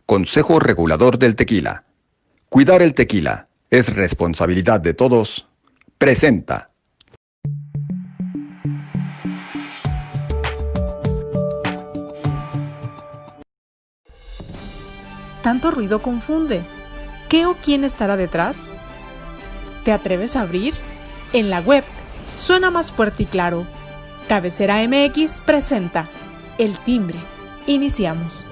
Consejo Regulador del Tequila. Cuidar el tequila es responsabilidad de todos. Presenta. Tanto ruido confunde. ¿Qué o quién estará detrás? ¿Te atreves a abrir? En la web suena más fuerte y claro. Cabecera MX presenta El Timbre. Iniciamos.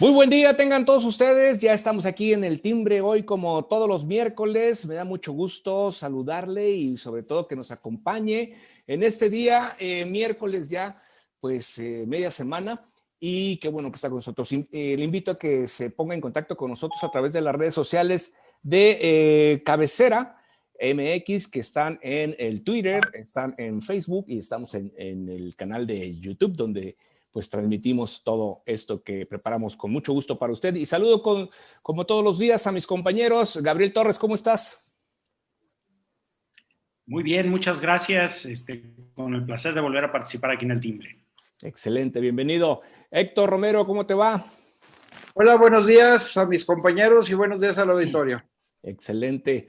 Muy buen día tengan todos ustedes, ya estamos aquí en El Timbre hoy como todos los miércoles, me da mucho gusto saludarle y sobre todo que nos acompañe en este día, miércoles ya, pues media semana, y qué bueno que está con nosotros. Le invito a que se ponga en contacto con nosotros a través de las redes sociales de Cabecera MX, que están en el Twitter, están en Facebook y estamos en el canal de YouTube, donde pues transmitimos todo esto que preparamos con mucho gusto para usted. Y saludo como todos los días a mis compañeros. Gabriel Torres, ¿cómo estás? Muy bien, muchas gracias. Con el placer de volver a participar aquí en El Timbre. Excelente, bienvenido. Héctor Romero, ¿cómo te va? Hola, buenos días a mis compañeros y buenos días al auditorio. Excelente.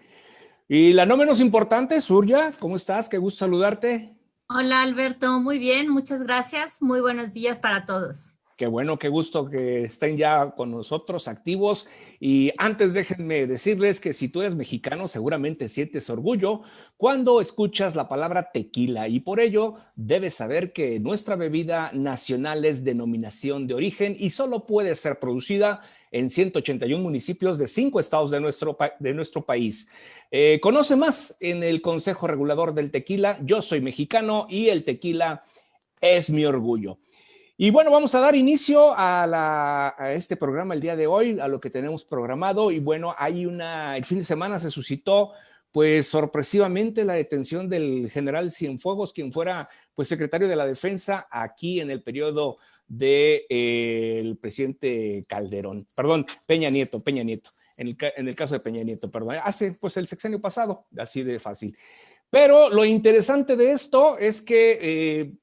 Y la no menos importante, Surya, ¿cómo estás? Qué gusto saludarte. Hola Alberto, muy bien, muchas gracias. Muy buenos días para todos. Qué bueno, qué gusto que estén ya con nosotros activos. Y antes déjenme decirles que si tú eres mexicano, seguramente sientes orgullo cuando escuchas la palabra tequila. Y por ello debes saber que nuestra bebida nacional es denominación de origen y solo puede ser producida en 181 municipios de 5 estados de nuestro país. Conoce más en el Consejo Regulador del Tequila. Yo soy mexicano y el tequila es mi orgullo. Y bueno, vamos a dar inicio a este programa el día de hoy, a lo que tenemos programado. Y bueno, el fin de semana se suscitó, pues sorpresivamente, la detención del general Cienfuegos, quien fuera pues secretario de la Defensa aquí en el periodo del presidente Calderón, perdón, Peña Nieto, en el caso de Peña Nieto, perdón, hace pues el sexenio pasado, así de fácil. Pero lo interesante de esto es que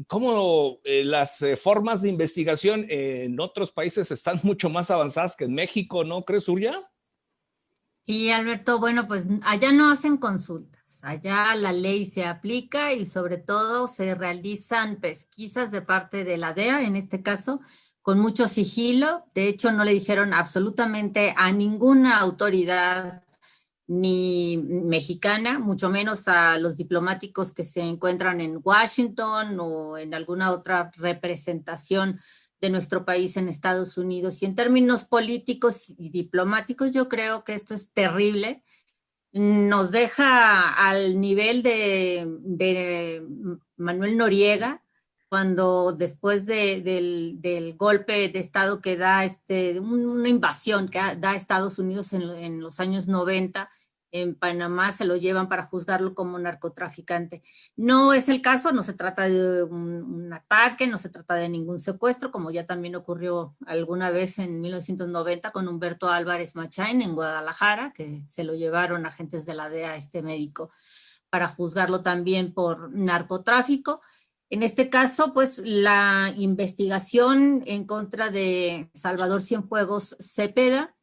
cómo las formas de investigación en otros países están mucho más avanzadas que en México, ¿no crees, Surya? Sí, Alberto, bueno, pues allá no hacen consultas, allá la ley se aplica y sobre todo se realizan pesquisas de parte de la DEA, en este caso, con mucho sigilo. De hecho, no le dijeron absolutamente a ninguna autoridad ni mexicana, mucho menos a los diplomáticos que se encuentran en Washington o en alguna otra representación de nuestro país en Estados Unidos. Y en términos políticos y diplomáticos, yo creo que esto es terrible. Nos deja al nivel de Manuel Noriega, cuando después del golpe de Estado que da una invasión que da Estados Unidos en los años 90, en Panamá se lo llevan para juzgarlo como narcotraficante. No es el caso, no se trata de un ataque, no se trata de ningún secuestro, como ya también ocurrió alguna vez en 1990 con Humberto Álvarez Machain en Guadalajara, que se lo llevaron agentes de la DEA, este médico, para juzgarlo también por narcotráfico. En este caso, pues la investigación en contra de Salvador Cienfuegos Cepeda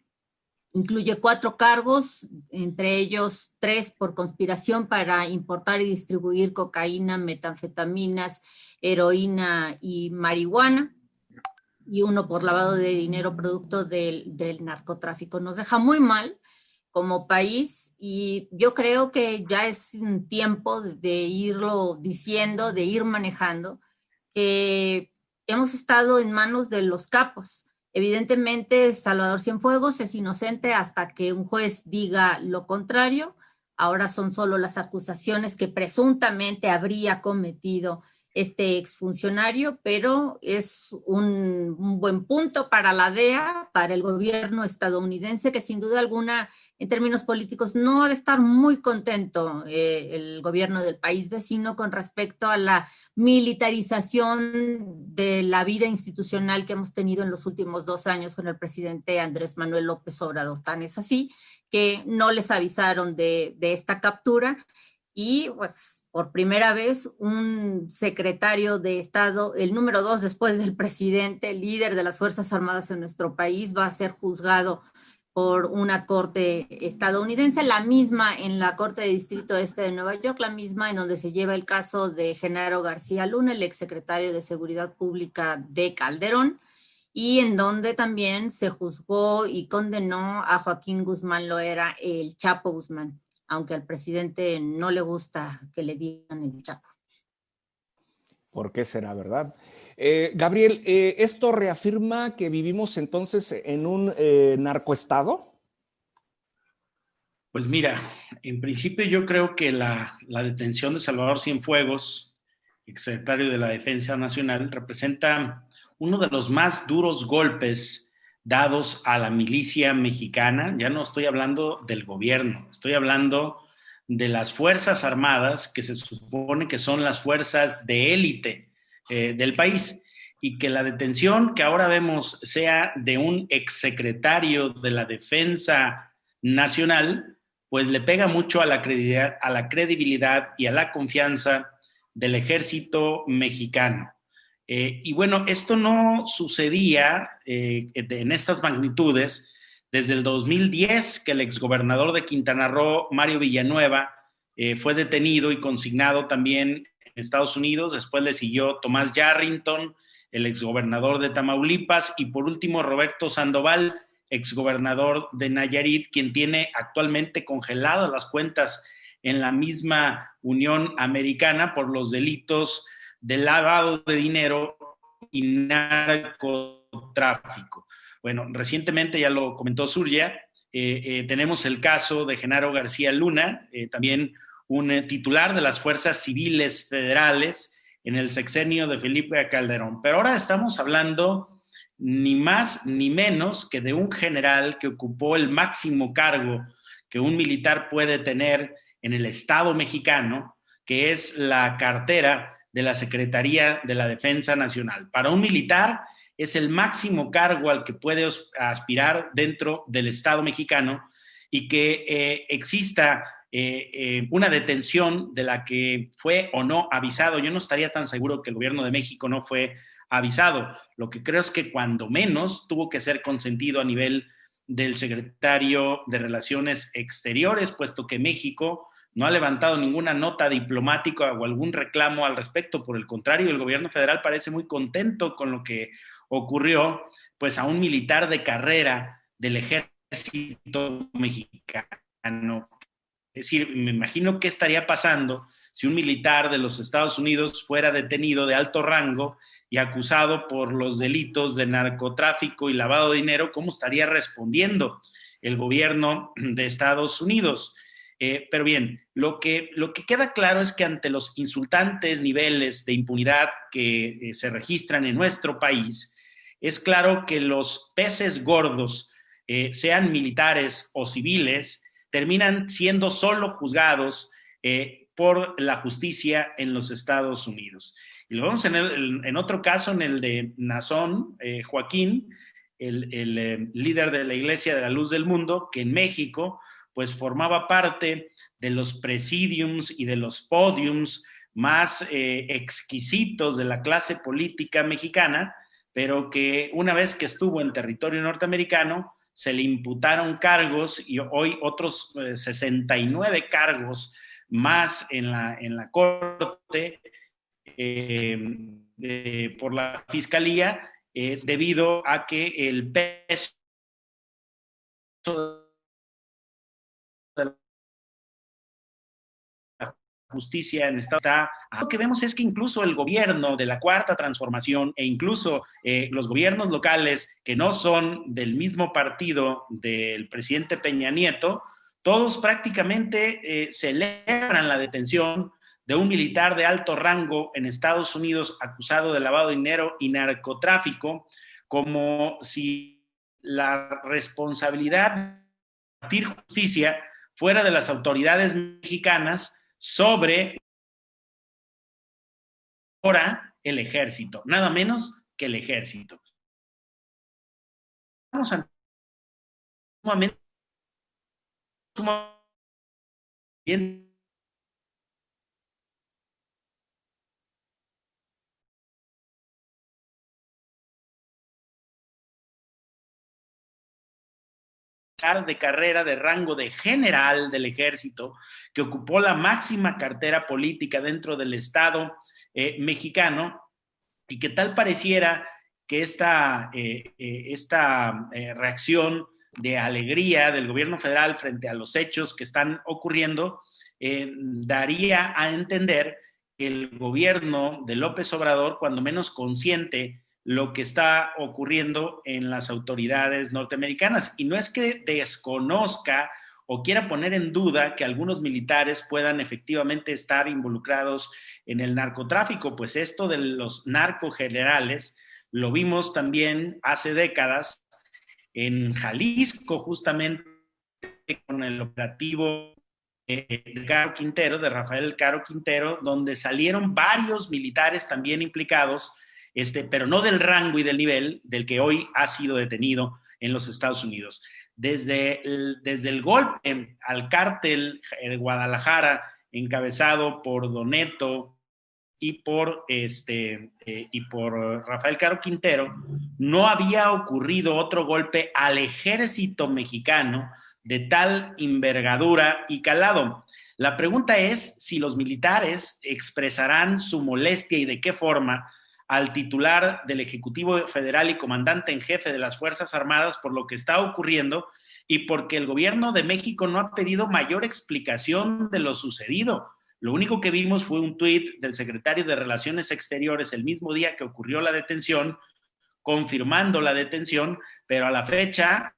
incluye 4 cargos, entre ellos 3 por conspiración para importar y distribuir cocaína, metanfetaminas, heroína y marihuana, y 1 por lavado de dinero producto del narcotráfico. Nos deja muy mal como país y yo creo que ya es un tiempo de irlo diciendo, de ir manejando, que hemos estado en manos de los capos. Evidentemente, Salvador Cienfuegos es inocente hasta que un juez diga lo contrario. Ahora son solo las acusaciones que presuntamente habría cometido este exfuncionario, pero es un buen punto para la DEA, para el gobierno estadounidense, que sin duda alguna, en términos políticos, no ha de estar muy contento el gobierno del país vecino con respecto a la militarización de la vida institucional que hemos tenido en los últimos 2 años con el presidente Andrés Manuel López Obrador. Tan es así que no les avisaron de esta captura. y pues por primera vez un secretario de Estado, el número 2 después del presidente, el líder de las Fuerzas Armadas en nuestro país, va a ser juzgado por una corte estadounidense, la misma en la Corte de Distrito Este de Nueva York, la misma en donde se lleva el caso de Genaro García Luna, el exsecretario de Seguridad Pública de Calderón, y en donde también se juzgó y condenó a Joaquín Guzmán Loera, el Chapo Guzmán, aunque al presidente no le gusta que le digan el Chapo. ¿Por qué será, verdad? Gabriel, ¿esto reafirma que vivimos entonces en un narcoestado? Pues mira, en principio yo creo que la detención de Salvador Cienfuegos, exsecretario de la Defensa Nacional, representa uno de los más duros golpes dados a la milicia mexicana. Ya no estoy hablando del gobierno, estoy hablando de las Fuerzas Armadas, que se supone que son las fuerzas de élite del país, y que la detención que ahora vemos sea de un exsecretario de la Defensa Nacional, pues le pega mucho a la credibilidad y a la confianza del ejército mexicano. Y bueno, esto no sucedía en estas magnitudes desde el 2010, que el exgobernador de Quintana Roo, Mario Villanueva, fue detenido y consignado también en Estados Unidos. Después le siguió Tomás Yarrington, el exgobernador de Tamaulipas, y por último Roberto Sandoval, exgobernador de Nayarit, quien tiene actualmente congeladas las cuentas en la misma Unión Americana por los delitos de lavado de dinero y narcotráfico. Bueno, recientemente, ya lo comentó Surya, tenemos el caso de Genaro García Luna, también un titular de las Fuerzas Civiles Federales en el sexenio de Felipe Calderón. Pero ahora estamos hablando ni más ni menos que de un general que ocupó el máximo cargo que un militar puede tener en el Estado mexicano, que es la cartera de la Secretaría de la Defensa Nacional. Para un militar es el máximo cargo al que puede aspirar dentro del Estado mexicano, y que exista una detención de la que fue o no avisado. Yo no estaría tan seguro que el gobierno de México no fue avisado. Lo que creo es que cuando menos tuvo que ser consentido a nivel del secretario de Relaciones Exteriores, puesto que México no ha levantado ninguna nota diplomática o algún reclamo al respecto. Por el contrario, el gobierno federal parece muy contento con lo que ocurrió, pues a un militar de carrera del ejército mexicano. Es decir, me imagino qué estaría pasando si un militar de los Estados Unidos fuera detenido de alto rango y acusado por los delitos de narcotráfico y lavado de dinero. ¿Cómo estaría respondiendo el gobierno de Estados Unidos? Pero bien, lo que queda claro es que ante los insultantes niveles de impunidad que se registran en nuestro país, es claro que los peces gordos, sean militares o civiles, terminan siendo solo juzgados por la justicia en los Estados Unidos. Y lo vemos en otro caso, en el de Nazón Joaquín, el líder de la Iglesia de la Luz del Mundo, que en México pues formaba parte de los presidiums y de los podiums más exquisitos de la clase política mexicana, pero que una vez que estuvo en territorio norteamericano, se le imputaron cargos, y hoy otros 69 cargos más en la Corte por la Fiscalía, debido a que el peso de la justicia en Estados Unidos está. Lo que vemos es que incluso el gobierno de la Cuarta Transformación e incluso los gobiernos locales que no son del mismo partido del presidente Peña Nieto, todos prácticamente celebran la detención de un militar de alto rango en Estados Unidos acusado de lavado de dinero y narcotráfico, como si la responsabilidad de impartir justicia fuera de las autoridades mexicanas sobre ahora el ejército, nada menos que el ejército. Estamos sumamente de carrera de rango de general del ejército, que ocupó la máxima cartera política dentro del Estado mexicano, y que tal pareciera que esta reacción de alegría del gobierno federal frente a los hechos que están ocurriendo daría a entender que el gobierno de López Obrador, cuando menos consciente lo que está ocurriendo en las autoridades norteamericanas. Y no es que desconozca o quiera poner en duda que algunos militares puedan efectivamente estar involucrados en el narcotráfico, pues esto de los narcogenerales lo vimos también hace décadas en Jalisco, justamente con el operativo de Caro Quintero, de Rafael Caro Quintero, donde salieron varios militares también implicados, pero no del rango y del nivel del que hoy ha sido detenido en los Estados Unidos. Desde el golpe al cártel de Guadalajara, encabezado por Don Neto y por Rafael Caro Quintero, no había ocurrido otro golpe al ejército mexicano de tal envergadura y calado. La pregunta es si los militares expresarán su molestia y de qué forma al titular del Ejecutivo Federal y comandante en jefe de las Fuerzas Armadas por lo que está ocurriendo y porque el gobierno de México no ha pedido mayor explicación de lo sucedido. Lo único que vimos fue un tuit del secretario de Relaciones Exteriores el mismo día que ocurrió la detención, confirmando la detención, pero a la fecha,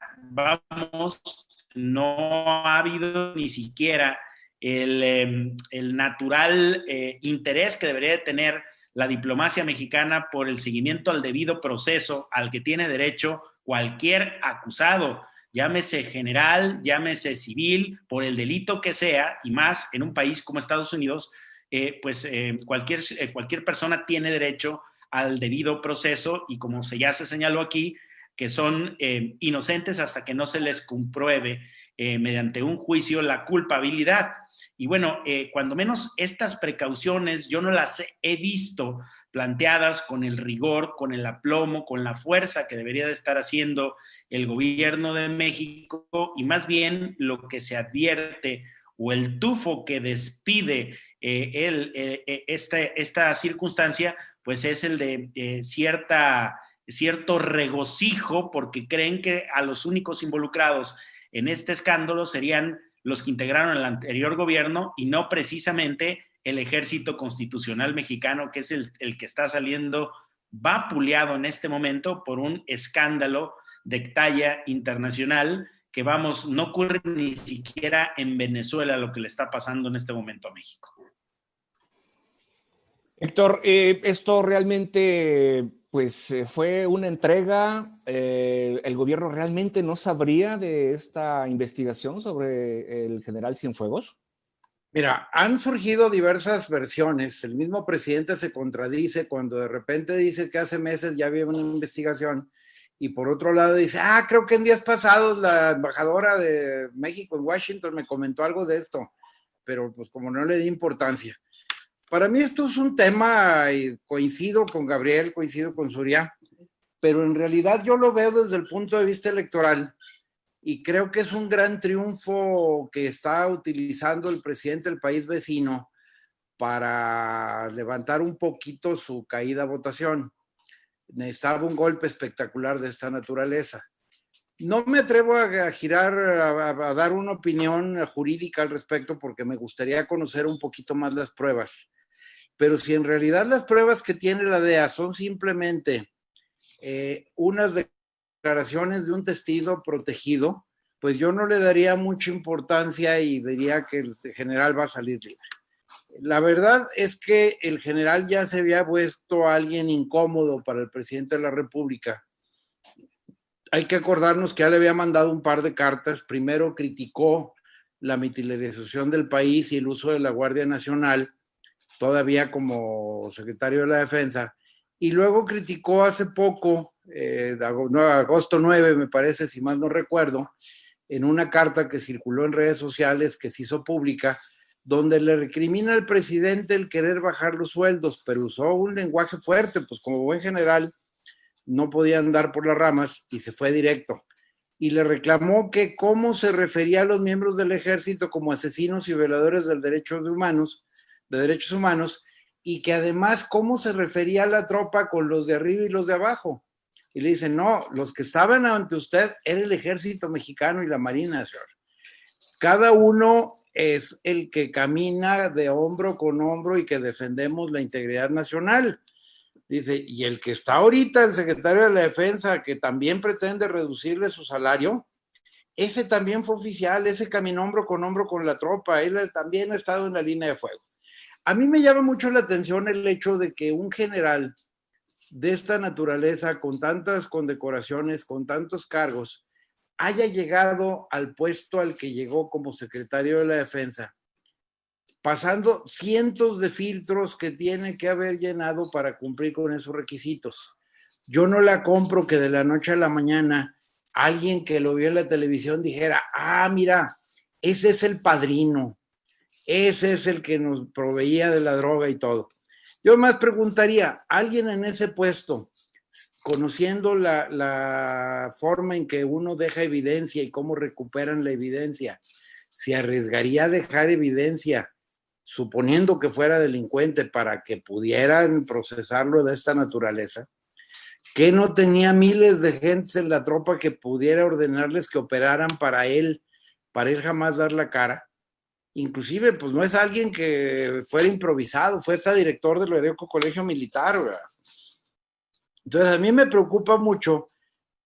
no ha habido ni siquiera el natural interés que debería tener la diplomacia mexicana por el seguimiento al debido proceso al que tiene derecho cualquier acusado, llámese general, llámese civil, por el delito que sea, y más en un país como Estados Unidos, cualquier persona tiene derecho al debido proceso, y como ya se señaló aquí, que son inocentes hasta que no se les compruebe mediante un juicio la culpabilidad. Y bueno, cuando menos estas precauciones yo no las he visto planteadas con el rigor, con el aplomo, con la fuerza que debería de estar haciendo el gobierno de México, y más bien lo que se advierte o el tufo que despide esta circunstancia, pues es el de cierto regocijo, porque creen que a los únicos involucrados en este escándalo serían los que integraron el anterior gobierno y no precisamente el Ejército Constitucional Mexicano, que es el que está saliendo vapuleado en este momento por un escándalo de talla internacional que, vamos, no ocurre ni siquiera en Venezuela lo que le está pasando en este momento a México. Héctor, esto realmente pues fue una entrega. ¿El gobierno realmente no sabría de esta investigación sobre el general Cienfuegos? Mira, han surgido diversas versiones. El mismo presidente se contradice cuando de repente dice que hace meses ya había una investigación, y por otro lado dice, creo que en días pasados la embajadora de México en Washington me comentó algo de esto, pero pues como no le di importancia. Para mí esto es un tema, y coincido con Gabriel, coincido con Surya, pero en realidad yo lo veo desde el punto de vista electoral, y creo que es un gran triunfo que está utilizando el presidente del país vecino para levantar un poquito su caída a votación. Necesitaba un golpe espectacular de esta naturaleza. No me atrevo a dar una opinión jurídica al respecto, porque me gustaría conocer un poquito más las pruebas. Pero si en realidad las pruebas que tiene la DEA son simplemente unas declaraciones de un testigo protegido, pues yo no le daría mucha importancia y diría que el general va a salir libre. La verdad es que el general ya se había puesto a alguien incómodo para el presidente de la República. Hay que acordarnos que ya le había mandado un par de cartas. Primero criticó la militarización del país y el uso de la Guardia Nacional, todavía como secretario de la Defensa, y luego criticó hace poco, agosto 9 me parece, si mal no recuerdo, en una carta que circuló en redes sociales, que se hizo pública, donde le recrimina al presidente el querer bajar los sueldos, pero usó un lenguaje fuerte, pues como buen general no podía andar por las ramas y se fue directo. y le reclamó que cómo se refería a los miembros del ejército como asesinos y violadores de derechos humanos, y que además cómo se refería a la tropa con los de arriba y los de abajo. Y le dicen, no, los que estaban ante usted era el ejército mexicano y la marina, señor. Cada uno es el que camina de hombro con hombro y que defendemos la integridad nacional. Dice, y el que está ahorita, el secretario de la Defensa, que también pretende reducirle su salario, ese también fue oficial, ese caminó hombro con la tropa, él también ha estado en la línea de fuego. A mí me llama mucho la atención el hecho de que un general de esta naturaleza, con tantas condecoraciones, con tantos cargos, haya llegado al puesto al que llegó como secretario de la Defensa, pasando cientos de filtros que tiene que haber llenado para cumplir con esos requisitos. Yo no la compro que de la noche a la mañana alguien que lo vio en la televisión dijera, ah, mira, ese es el padrino, ese es el que nos proveía de la droga y todo. Yo más preguntaría, ¿alguien en ese puesto, conociendo la forma en que uno deja evidencia y cómo recuperan la evidencia, se arriesgaría a dejar evidencia, suponiendo que fuera delincuente, para que pudieran procesarlo de esta naturaleza? ¿Que no tenía miles de gentes en la tropa que pudiera ordenarles que operaran para él jamás dar la cara? Inclusive, pues no es alguien que fuera improvisado, fue hasta director del Heroico Colegio Militar, ¿verdad? Entonces a mí me preocupa mucho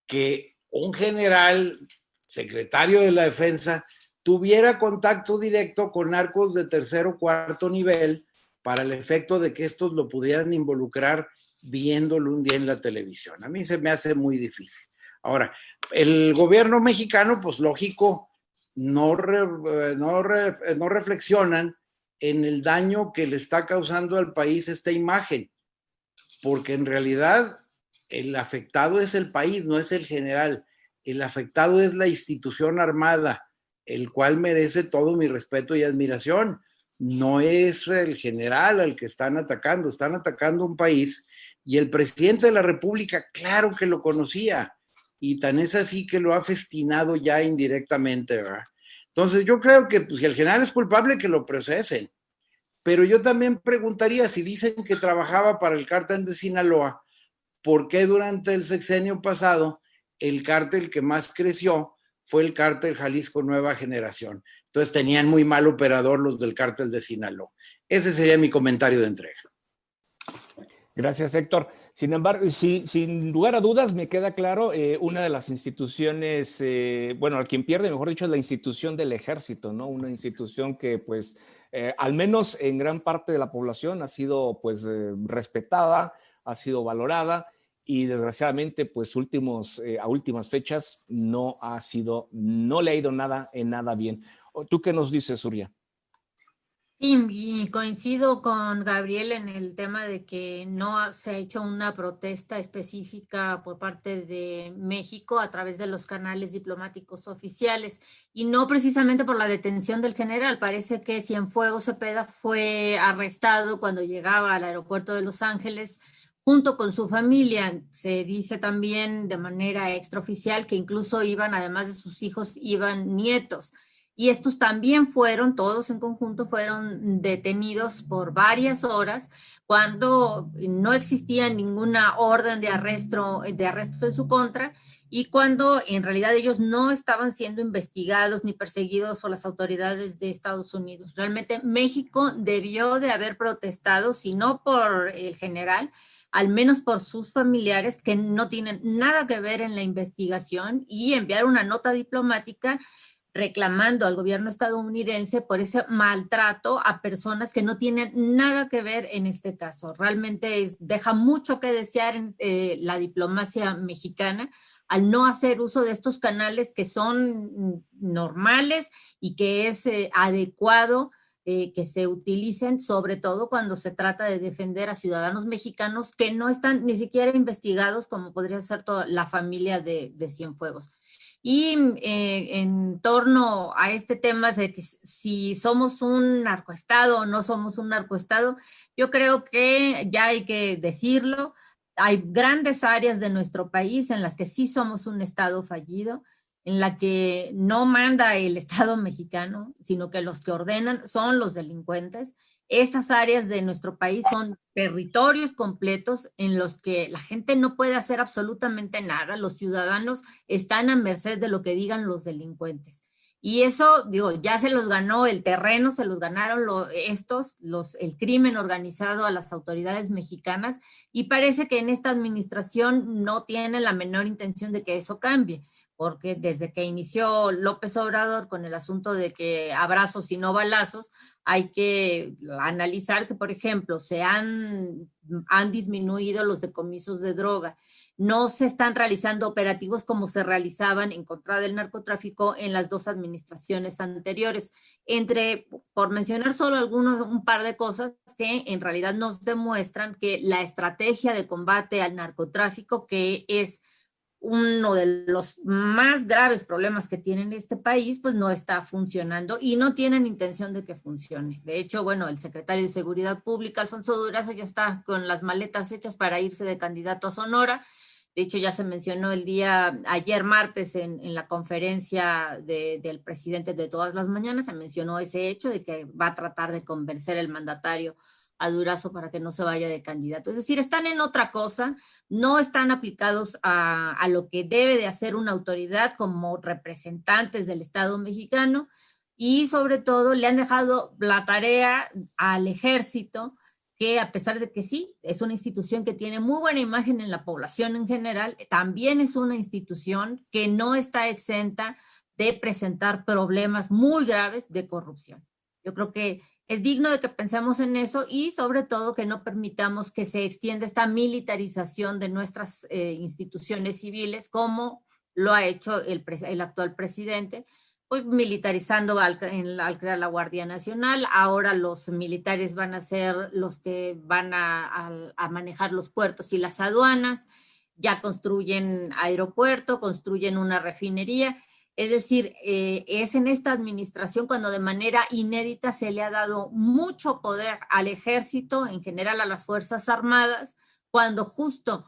que un general, secretario de la Defensa, tuviera contacto directo con narcos de tercer o cuarto nivel para el efecto de que estos lo pudieran involucrar viéndolo un día en la televisión. A mí se me hace muy difícil. Ahora, el gobierno mexicano, pues lógico, no reflexionan en el daño que le está causando al país esta imagen, porque en realidad el afectado es el país, no es el general. El afectado es la institución armada, el cual merece todo mi respeto y admiración. No es el general al que están atacando un país, y el presidente de la República, claro que lo conocía, y tan es así que lo ha festinado ya indirectamente, ¿verdad? Entonces yo creo que pues, si el general es culpable, que lo procesen. Pero yo también preguntaría, si dicen que trabajaba para el cártel de Sinaloa, ¿por qué durante el sexenio pasado el cártel que más creció fue el cártel Jalisco Nueva Generación? Entonces tenían muy mal operador los del cártel de Sinaloa. Ese sería mi comentario de entrega. Gracias, Héctor. Sin embargo, sin lugar a dudas, me queda claro, una de las instituciones, bueno, a quien pierde, mejor dicho, es la institución del ejército, ¿no? Una institución que, pues, al menos en gran parte de la población ha sido, pues, respetada, ha sido valorada, y desgraciadamente, pues, a últimas fechas no le ha ido en nada bien. ¿Tú qué nos dices, Surya? Sí, y coincido con Gabriel en el tema de que no se ha hecho una protesta específica por parte de México a través de los canales diplomáticos oficiales, y no precisamente por la detención del general. Parece que Cienfuegos Cepeda fue arrestado cuando llegaba al aeropuerto de Los Ángeles junto con su familia. Se dice también de manera extraoficial que incluso iban, además de sus hijos, iban nietos. Y estos también todos en conjunto fueron detenidos por varias horas cuando no existía ninguna orden de arresto en su contra, y cuando en realidad ellos no estaban siendo investigados ni perseguidos por las autoridades de Estados Unidos. Realmente México debió de haber protestado, si no por el general, al menos por sus familiares que no tienen nada que ver en la investigación, y enviar una nota diplomática reclamando al gobierno estadounidense por ese maltrato a personas que no tienen nada que ver en este caso. Realmente deja mucho que desear en la diplomacia mexicana al no hacer uso de estos canales que son normales y que es adecuado que se utilicen, sobre todo cuando se trata de defender a ciudadanos mexicanos que no están ni siquiera investigados, como podría ser toda la familia de Cienfuegos. Y en torno a este tema de que si somos un narcoestado o no somos un narcoestado, yo creo que ya hay que decirlo, hay grandes áreas de nuestro país en las que sí somos un estado fallido, en la que no manda el Estado mexicano, sino que los que ordenan son los delincuentes. Estas áreas de nuestro país son territorios completos en los que la gente no puede hacer absolutamente nada. Los ciudadanos están a merced de lo que digan los delincuentes. Y eso, digo, ya se los ganó el terreno, se los ganaron el crimen organizado a las autoridades mexicanas, y parece que en esta administración no tiene la menor intención de que eso cambie, porque desde que inició López Obrador con el asunto de que abrazos y no balazos, hay que analizar que, por ejemplo, han disminuido los decomisos de droga. No se están realizando operativos como se realizaban en contra del narcotráfico en las dos administraciones anteriores. Por mencionar solo un par de cosas que en realidad nos demuestran que la estrategia de combate al narcotráfico, que es uno de los más graves problemas que tiene este país, pues no está funcionando y no tienen intención de que funcione. De hecho, bueno, el secretario de Seguridad Pública, Alfonso Durazo, ya está con las maletas hechas para irse de candidato a Sonora. De hecho, ya se mencionó ayer martes en la conferencia del presidente de Todas las Mañanas, se mencionó ese hecho de que va a tratar de convencer el mandatario a Durazo para que no se vaya de candidato. Es decir, están en otra cosa, no están aplicados a lo que debe de hacer una autoridad como representantes del Estado mexicano, y sobre todo le han dejado la tarea al ejército, que a pesar de que sí, es una institución que tiene muy buena imagen en la población en general, también es una institución que no está exenta de presentar problemas muy graves de corrupción. Yo creo que es digno de que pensemos en eso, y sobre todo que no permitamos que se extienda esta militarización de nuestras instituciones civiles, como lo ha hecho el actual presidente, pues militarizando al crear la Guardia Nacional. Ahora los militares van a ser los que van a manejar los puertos y las aduanas, ya construyen aeropuerto, construyen una refinería. Es decir, es en esta administración cuando de manera inédita se le ha dado mucho poder al ejército, en general a las Fuerzas Armadas, cuando justo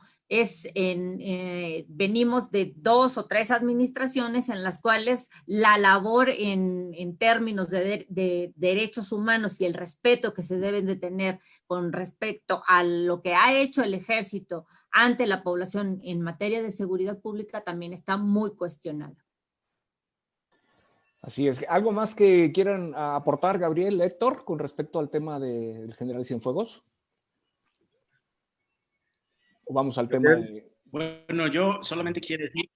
venimos de 2 o 3 administraciones en las cuales la labor en términos de derechos humanos y el respeto que se deben de tener con respecto a lo que ha hecho el ejército ante la población en materia de seguridad pública también está muy cuestionada. Así es. ¿Algo más que quieran aportar, Gabriel, Héctor, con respecto al tema del general Cienfuegos? ¿O vamos al tema de...? Bueno, yo solamente quiero decir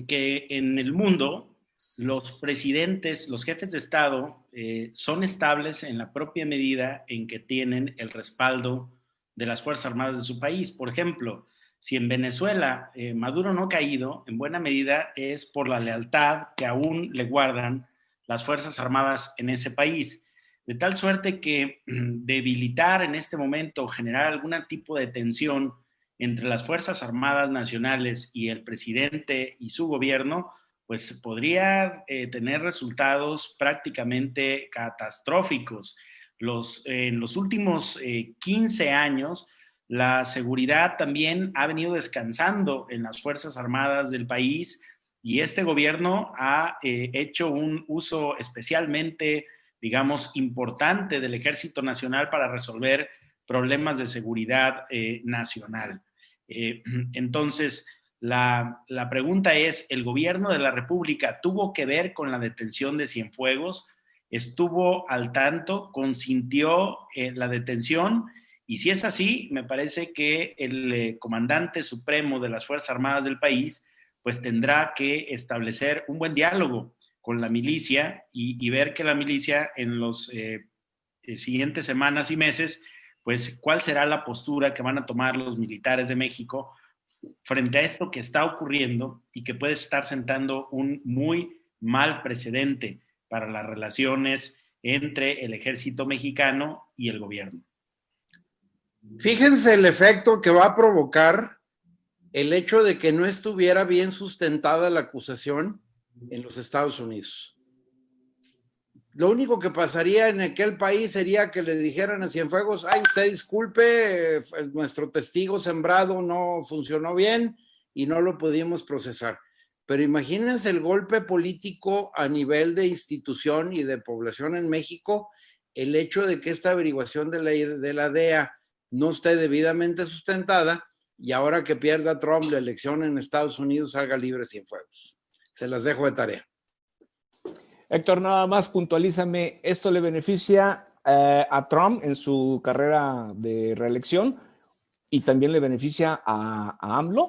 que en el mundo los presidentes, los jefes de Estado son estables en la propia medida en que tienen el respaldo de las Fuerzas Armadas de su país. Por ejemplo, si en Venezuela Maduro no ha caído, en buena medida es por la lealtad que aún le guardan las Fuerzas Armadas en ese país. De tal suerte que debilitar en este momento, generar algún tipo de tensión entre las Fuerzas Armadas nacionales y el presidente y su gobierno, pues podría tener resultados prácticamente catastróficos. En los últimos 15 años, la seguridad también ha venido descansando en las Fuerzas Armadas del país, y este gobierno ha hecho un uso especialmente, digamos, importante del Ejército Nacional para resolver problemas de seguridad nacional. Entonces, la pregunta es, ¿el gobierno de la República tuvo que ver con la detención de Cienfuegos? ¿Estuvo al tanto? ¿Consintió la detención? Y si es así, me parece que el comandante supremo de las Fuerzas Armadas del país pues tendrá que establecer un buen diálogo con la milicia y ver que la milicia en los siguientes semanas y meses, pues cuál será la postura que van a tomar los militares de México frente a esto que está ocurriendo y que puede estar sentando un muy mal precedente para las relaciones entre el ejército mexicano y el gobierno. Fíjense el efecto que va a provocar el hecho de que no estuviera bien sustentada la acusación en los Estados Unidos. Lo único que pasaría en aquel país sería que le dijeran a Cienfuegos, ay, usted disculpe, nuestro testigo sembrado no funcionó bien y no lo pudimos procesar. pero imagínense el golpe político a nivel de institución y de población en México, el hecho de que esta averiguación de la DEA no esté debidamente sustentada y ahora que pierda Trump la elección en Estados Unidos salga libre sin fuegos. Se las dejo de tarea. Héctor, nada más puntualízame, ¿esto le beneficia a Trump en su carrera de reelección y también le beneficia a AMLO?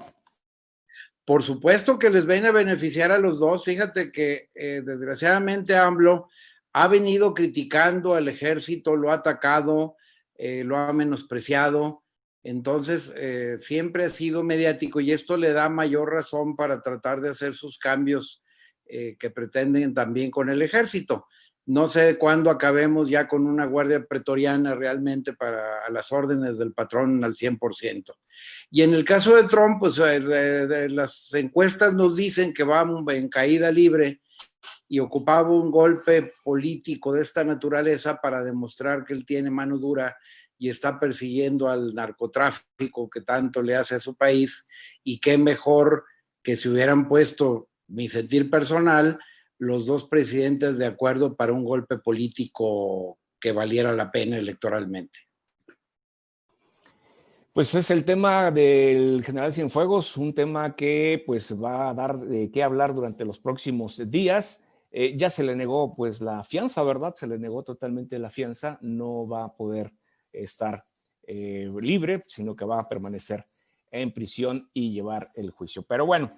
Por supuesto que les viene a beneficiar a los dos. Fíjate que desgraciadamente AMLO ha venido criticando al ejército, lo ha atacado, lo ha menospreciado. Entonces, siempre ha sido mediático y esto le da mayor razón para tratar de hacer sus cambios que pretenden también con el ejército. No sé cuándo acabemos ya con una guardia pretoriana realmente a las órdenes del patrón al 100%. Y en el caso de Trump, pues las encuestas nos dicen que va en caída libre y ocupaba un golpe político de esta naturaleza para demostrar que él tiene mano dura y está persiguiendo al narcotráfico que tanto le hace a su país, y qué mejor que se hubieran puesto, mi sentir personal, los dos presidentes de acuerdo para un golpe político que valiera la pena electoralmente. Pues es el tema del general Cienfuegos, un tema que pues va a dar de qué hablar durante los próximos días. Ya se le negó pues la fianza, ¿verdad? Se le negó totalmente la fianza, no va a poder estar libre, sino que va a permanecer en prisión y llevar el juicio. Pero bueno,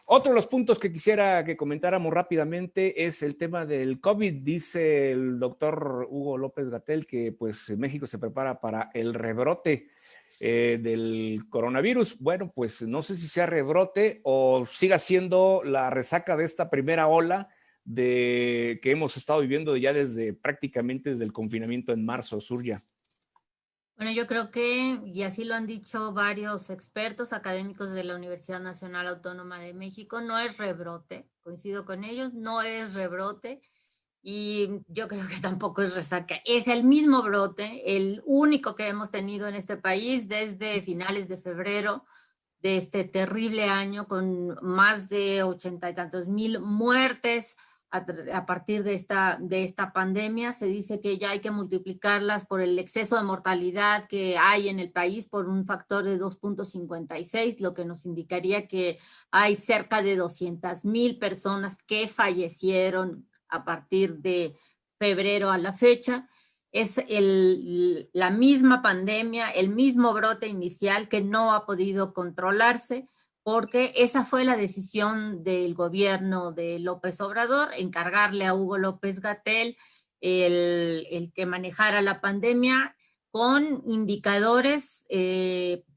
otro de los puntos que quisiera que comentáramos rápidamente es el tema del COVID. Dice el doctor Hugo López-Gatell que pues México se prepara para el rebrote del coronavirus. Bueno, pues no sé si sea rebrote o siga siendo la resaca de esta primera ola que hemos estado viviendo ya prácticamente desde el confinamiento en marzo, Surya. Bueno, yo creo que, y así lo han dicho varios expertos académicos de la Universidad Nacional Autónoma de México, no es rebrote, coincido con ellos, no es rebrote, y yo creo que tampoco es resaca, es el mismo brote, el único que hemos tenido en este país desde finales de febrero de este terrible año, con más de 80 y tantos mil muertes a partir de esta pandemia. Se dice que ya hay que multiplicarlas por el exceso de mortalidad que hay en el país por un factor de 2.56, lo que nos indicaría que hay cerca de 200,000 personas que fallecieron a partir de febrero a la fecha. Es la misma pandemia, el mismo brote inicial que no ha podido controlarse, porque esa fue la decisión del gobierno de López Obrador, encargarle a Hugo López-Gatell el que manejara la pandemia con indicadores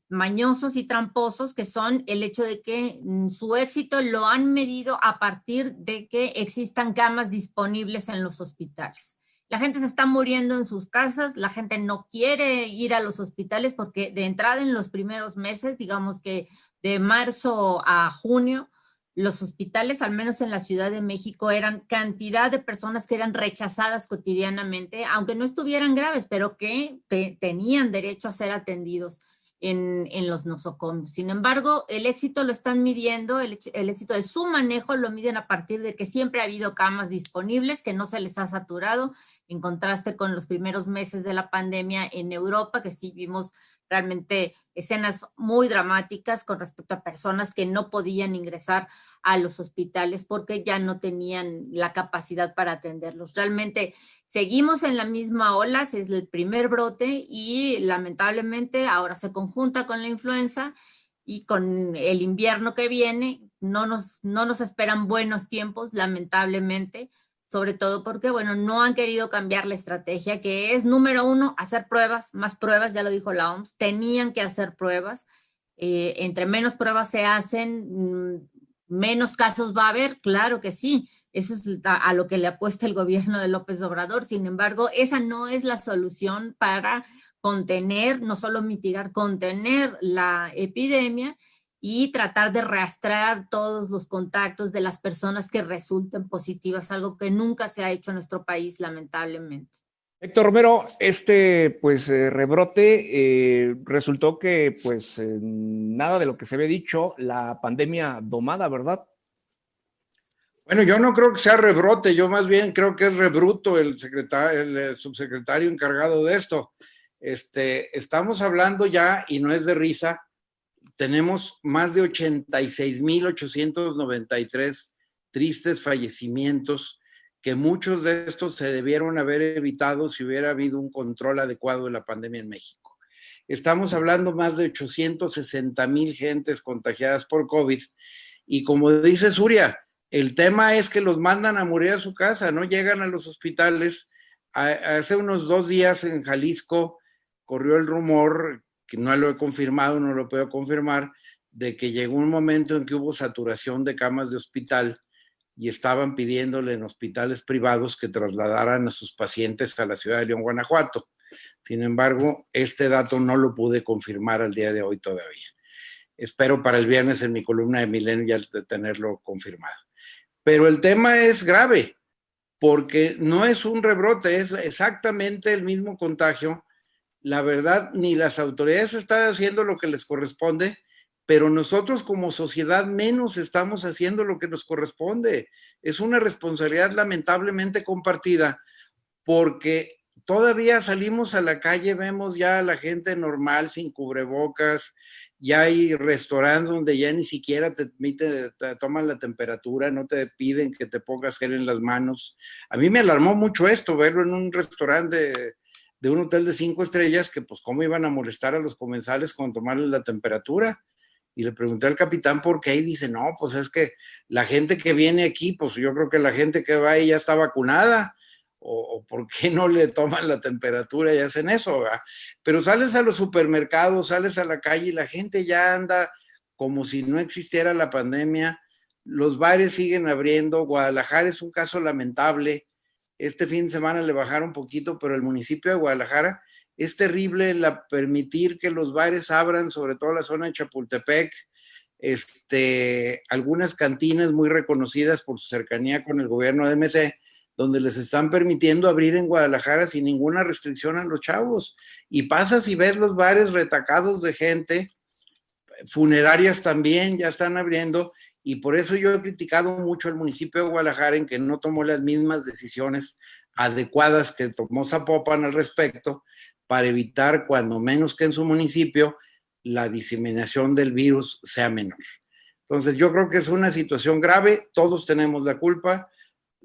mañosos y tramposos, que son el hecho de que su éxito lo han medido a partir de que existan camas disponibles en los hospitales. La gente se está muriendo en sus casas, la gente no quiere ir a los hospitales porque de entrada en los primeros meses, digamos que de marzo a junio, los hospitales, al menos en la Ciudad de México, eran cantidad de personas que eran rechazadas cotidianamente, aunque no estuvieran graves, pero que tenían derecho a ser atendidos en los nosocomios. Sin embargo, el éxito lo están midiendo, el éxito de su manejo lo miden a partir de que siempre ha habido camas disponibles, que no se les ha saturado, en contraste con los primeros meses de la pandemia en Europa, que sí vimos realmente escenas muy dramáticas con respecto a personas que no podían ingresar a los hospitales porque ya no tenían la capacidad para atenderlos. Realmente seguimos en la misma ola, es el primer brote y lamentablemente ahora se conjunta con la influenza y con el invierno que viene. No nos esperan buenos tiempos, lamentablemente, sobre todo porque, bueno, no han querido cambiar la estrategia, que es, número uno, hacer pruebas, más pruebas, ya lo dijo la OMS, tenían que hacer pruebas. Entre menos pruebas se hacen, menos casos va a haber, claro que sí, eso es a lo que le apuesta el gobierno de López Obrador. Sin embargo, esa no es la solución para contener, no solo mitigar, contener la epidemia y tratar de rastrear todos los contactos de las personas que resulten positivas, algo que nunca se ha hecho en nuestro país, lamentablemente. Héctor Romero, rebrote resultó que nada de lo que se había dicho, la pandemia domada, ¿verdad? Bueno, yo no creo que sea rebrote, yo más bien creo que es rebruto el subsecretario encargado de esto. Estamos hablando ya, y no es de risa, tenemos más de 86,893 tristes fallecimientos, que muchos de estos se debieron haber evitado si hubiera habido un control adecuado de la pandemia en México. Estamos hablando más de 860,000 gentes contagiadas por COVID, y como dice Surya, el tema es que los mandan a morir a su casa, no llegan a los hospitales. Hace unos 2 días en Jalisco corrió el rumor, que no lo he confirmado, no lo puedo confirmar, de que llegó un momento en que hubo saturación de camas de hospital y estaban pidiéndole en hospitales privados que trasladaran a sus pacientes a la ciudad de León, Guanajuato. Sin embargo, este dato no lo pude confirmar al día de hoy todavía. Espero para el viernes en mi columna de Milenio ya tenerlo confirmado. Pero el tema es grave, porque no es un rebrote, es exactamente el mismo contagio. La verdad, ni las autoridades están haciendo lo que les corresponde, pero nosotros como sociedad menos estamos haciendo lo que nos corresponde. Es una responsabilidad lamentablemente compartida, porque todavía salimos a la calle, vemos ya a la gente normal sin cubrebocas, ya hay restaurantes donde ya ni siquiera te toman la temperatura, no te piden que te pongas gel en las manos. A mí me alarmó mucho esto, verlo en un restaurante de un hotel de 5 estrellas, que pues cómo iban a molestar a los comensales con tomarles la temperatura. Y le pregunté al capitán por qué, y dice, no, pues es que la gente que viene aquí, pues yo creo que la gente que va ahí ya está vacunada, o por qué no le toman la temperatura y hacen eso, ¿verdad? Pero sales a los supermercados, sales a la calle y la gente ya anda como si no existiera la pandemia. Los bares siguen abriendo. Guadalajara es un caso lamentable. Este fin de semana le bajaron un poquito, pero el municipio de Guadalajara es terrible permitir que los bares abran, sobre todo la zona de Chapultepec. Algunas cantinas muy reconocidas por su cercanía con el gobierno de MC, donde les están permitiendo abrir en Guadalajara sin ninguna restricción a los chavos. Y pasas y ves los bares retacados de gente, funerarias también ya están abriendo, y por eso yo he criticado mucho al municipio de Guadalajara en que no tomó las mismas decisiones adecuadas que tomó Zapopan al respecto, para evitar, cuando menos que en su municipio, la diseminación del virus sea menor. Entonces yo creo que es una situación grave, todos tenemos la culpa,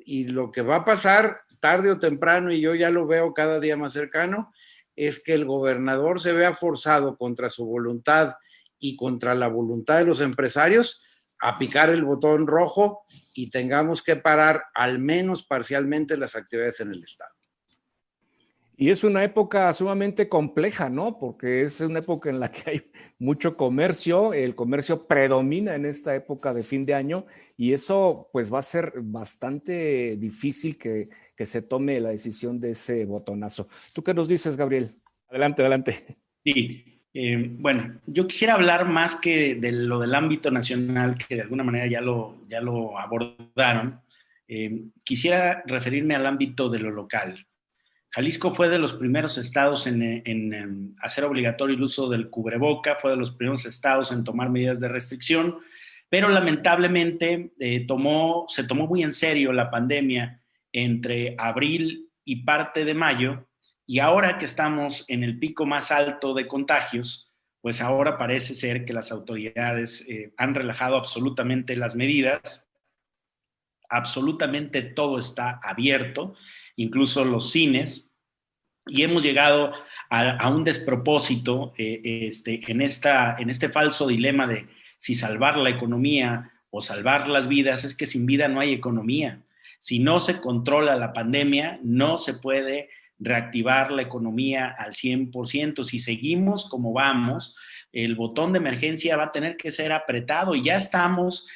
y lo que va a pasar tarde o temprano, y yo ya lo veo cada día más cercano, es que el gobernador se vea forzado contra su voluntad y contra la voluntad de los empresarios a picar el botón rojo y tengamos que parar al menos parcialmente las actividades en el estado. Y es una época sumamente compleja, ¿no? Porque es una época en la que hay mucho comercio, el comercio predomina en esta época de fin de año, y eso pues va a ser bastante difícil que se tome la decisión de ese botonazo. ¿Tú qué nos dices, Gabriel? Adelante, adelante. Sí, bueno, yo quisiera hablar más que de lo del ámbito nacional, que de alguna manera ya lo abordaron. Quisiera referirme al ámbito de lo local. Jalisco fue de los primeros estados en hacer obligatorio el uso del cubreboca, fue de los primeros estados en tomar medidas de restricción, pero lamentablemente se tomó muy en serio la pandemia entre abril y parte de mayo, y ahora que estamos en el pico más alto de contagios, pues ahora parece ser que las autoridades han relajado absolutamente las medidas, absolutamente todo está abierto, incluso los cines, y hemos llegado a un despropósito en este falso dilema de si salvar la economía o salvar las vidas. Es que sin vida no hay economía. Si no se controla la pandemia, no se puede reactivar la economía al 100%. Si seguimos como vamos, el botón de emergencia va a tener que ser apretado, y ya estamos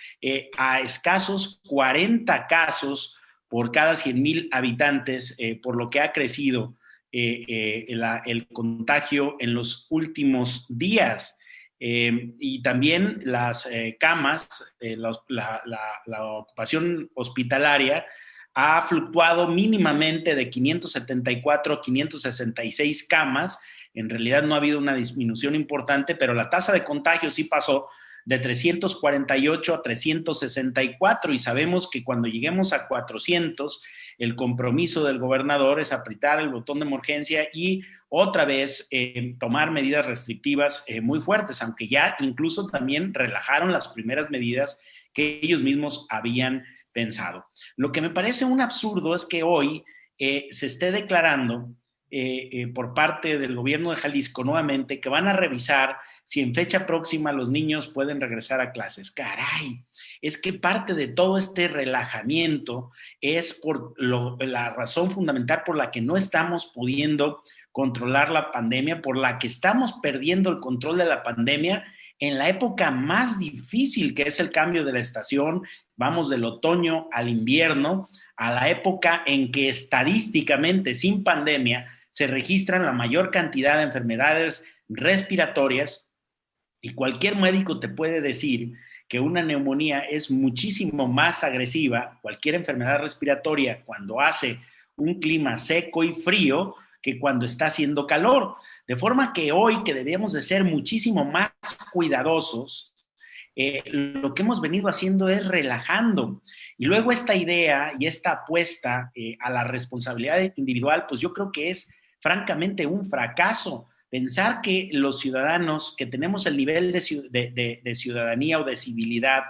a escasos 40 casos por cada 100,000 habitantes, por lo que ha crecido el contagio en los últimos días. Y también las camas, la ocupación hospitalaria ha fluctuado mínimamente de 574 a 566 camas. En realidad no ha habido una disminución importante, pero la tasa de contagio sí pasó de 348 a 364 y sabemos que cuando lleguemos a 400, el compromiso del gobernador es apretar el botón de emergencia y otra vez tomar medidas restrictivas muy fuertes, aunque ya incluso también relajaron las primeras medidas que ellos mismos habían pensado. Lo que me parece un absurdo es que hoy se esté declarando por parte del gobierno de Jalisco nuevamente que van a revisar si en fecha próxima los niños pueden regresar a clases. Caray, es que parte de todo este relajamiento es por la razón fundamental por la que no estamos pudiendo controlar la pandemia, por la que estamos perdiendo el control de la pandemia en la época más difícil que es el cambio de la estación. Vamos del otoño al invierno, a la época en que estadísticamente sin pandemia se registran la mayor cantidad de enfermedades respiratorias y cualquier médico te puede decir que una neumonía es muchísimo más agresiva, cualquier enfermedad respiratoria, cuando hace un clima seco y frío que cuando está haciendo calor. De forma que hoy que debemos de ser muchísimo más cuidadosos, lo que hemos venido haciendo es relajando. Y luego esta idea y esta apuesta a la responsabilidad individual, pues yo creo que es francamente un fracaso. Pensar que los ciudadanos que tenemos el nivel de ciudadanía o de civilidad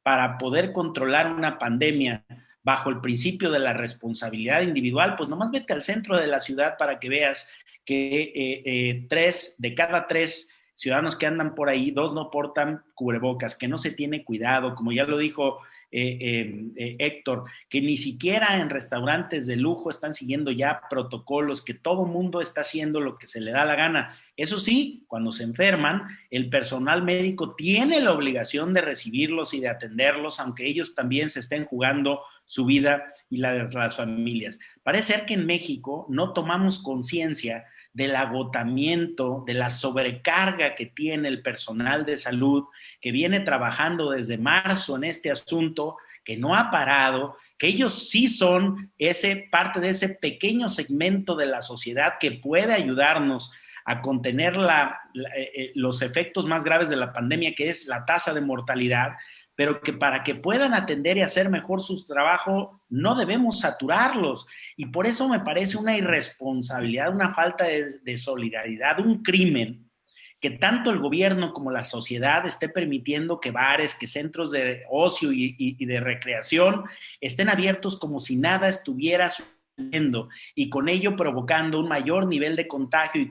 para poder controlar una pandemia bajo el principio de la responsabilidad individual, pues nomás vete al centro de la ciudad para que veas que 3 de cada 3 ciudadanos que andan por ahí, 2 no portan cubrebocas, que no se tiene cuidado, como ya lo dijo Héctor, que ni siquiera en restaurantes de lujo están siguiendo ya protocolos, que todo mundo está haciendo lo que se le da la gana. Eso sí, cuando se enferman, el personal médico tiene la obligación de recibirlos y de atenderlos, aunque ellos también se estén jugando su vida y la de las familias. Parece ser que en México no tomamos conciencia del agotamiento, de la sobrecarga que tiene el personal de salud, que viene trabajando desde marzo en este asunto, que no ha parado, que ellos sí son parte de ese pequeño segmento de la sociedad que puede ayudarnos a contener los efectos más graves de la pandemia, que es la tasa de mortalidad, pero que para que puedan atender y hacer mejor su trabajo, no debemos saturarlos. Y por eso me parece una irresponsabilidad, una falta de solidaridad, un crimen, que tanto el gobierno como la sociedad esté permitiendo que bares, que centros de ocio y de recreación estén abiertos como si nada estuviera sucediendo, y con ello provocando un mayor nivel de contagio y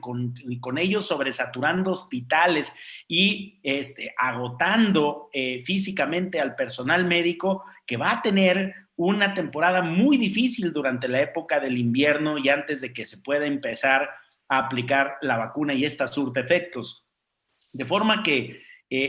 con ello sobresaturando hospitales y agotando físicamente al personal médico, que va a tener una temporada muy difícil durante la época del invierno y antes de que se pueda empezar a aplicar la vacuna y esta surte efectos. De forma que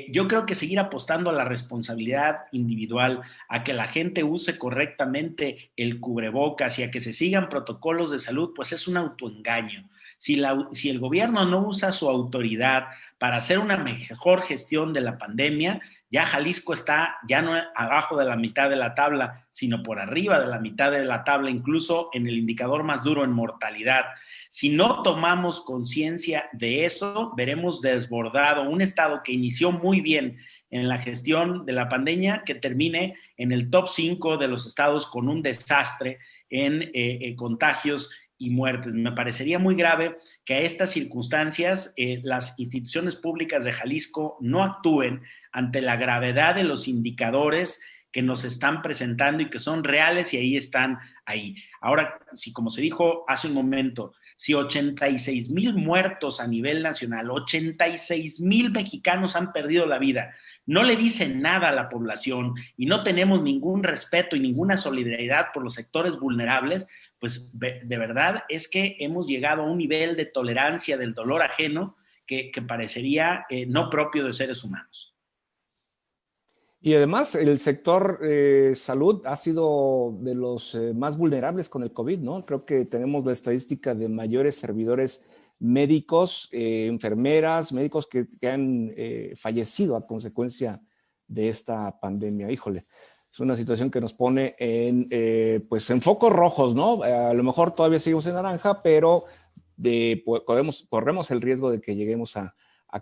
yo creo que seguir apostando a la responsabilidad individual, a que la gente use correctamente el cubrebocas y a que se sigan protocolos de salud, pues es un autoengaño. Si el gobierno no usa su autoridad para hacer una mejor gestión de la pandemia, ya Jalisco está ya no abajo de la mitad de la tabla, sino por arriba de la mitad de la tabla, incluso en el indicador más duro en mortalidad. Si no tomamos conciencia de eso, veremos desbordado un estado que inició muy bien en la gestión de la pandemia, que termine en el top 5 de los estados con un desastre en contagios y muertes. Me parecería muy grave que a estas circunstancias las instituciones públicas de Jalisco no actúen ante la gravedad de los indicadores que nos están presentando y que son reales y ahí están ahí. Ahora, si como se dijo hace un momento, si 86,000 muertos a nivel nacional, 86,000 mexicanos han perdido la vida, no le dicen nada a la población y no tenemos ningún respeto y ninguna solidaridad por los sectores vulnerables, pues de verdad es que hemos llegado a un nivel de tolerancia del dolor ajeno que parecería no propio de seres humanos. Y además el sector salud ha sido de los más vulnerables con el COVID, ¿no? Creo que tenemos la estadística de mayores servidores médicos, enfermeras, médicos que han fallecido a consecuencia de esta pandemia. Híjole, es una situación que nos pone pues en focos rojos, ¿no? A lo mejor todavía seguimos en naranja, pero corremos el riesgo de que lleguemos a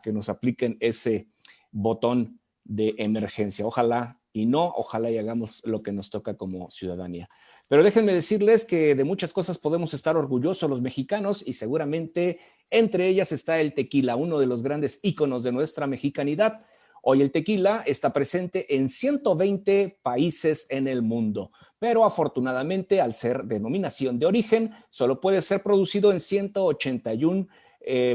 que nos apliquen ese botón de emergencia. Ojalá y no, ojalá y hagamos lo que nos toca como ciudadanía. Pero déjenme decirles que de muchas cosas podemos estar orgullosos los mexicanos y seguramente entre ellas está el tequila, uno de los grandes íconos de nuestra mexicanidad. Hoy el tequila está presente en 120 países en el mundo, pero afortunadamente al ser denominación de origen, solo puede ser producido en 181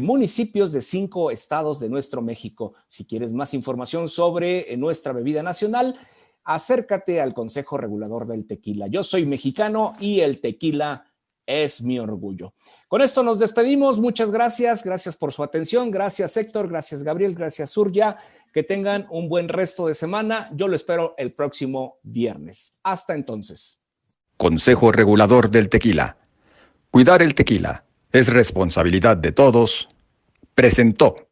municipios de 5 estados de nuestro México. Si quieres más información sobre nuestra bebida nacional, acércate al Consejo Regulador del Tequila. Yo soy mexicano y el tequila es mi orgullo. Con esto nos despedimos. Muchas gracias. Gracias por su atención. Gracias, Héctor. Gracias, Gabriel. Gracias, Surya. Que tengan un buen resto de semana. Yo lo espero el próximo viernes. Hasta entonces. Consejo Regulador del Tequila. Cuidar el tequila es responsabilidad de todos. Presentó.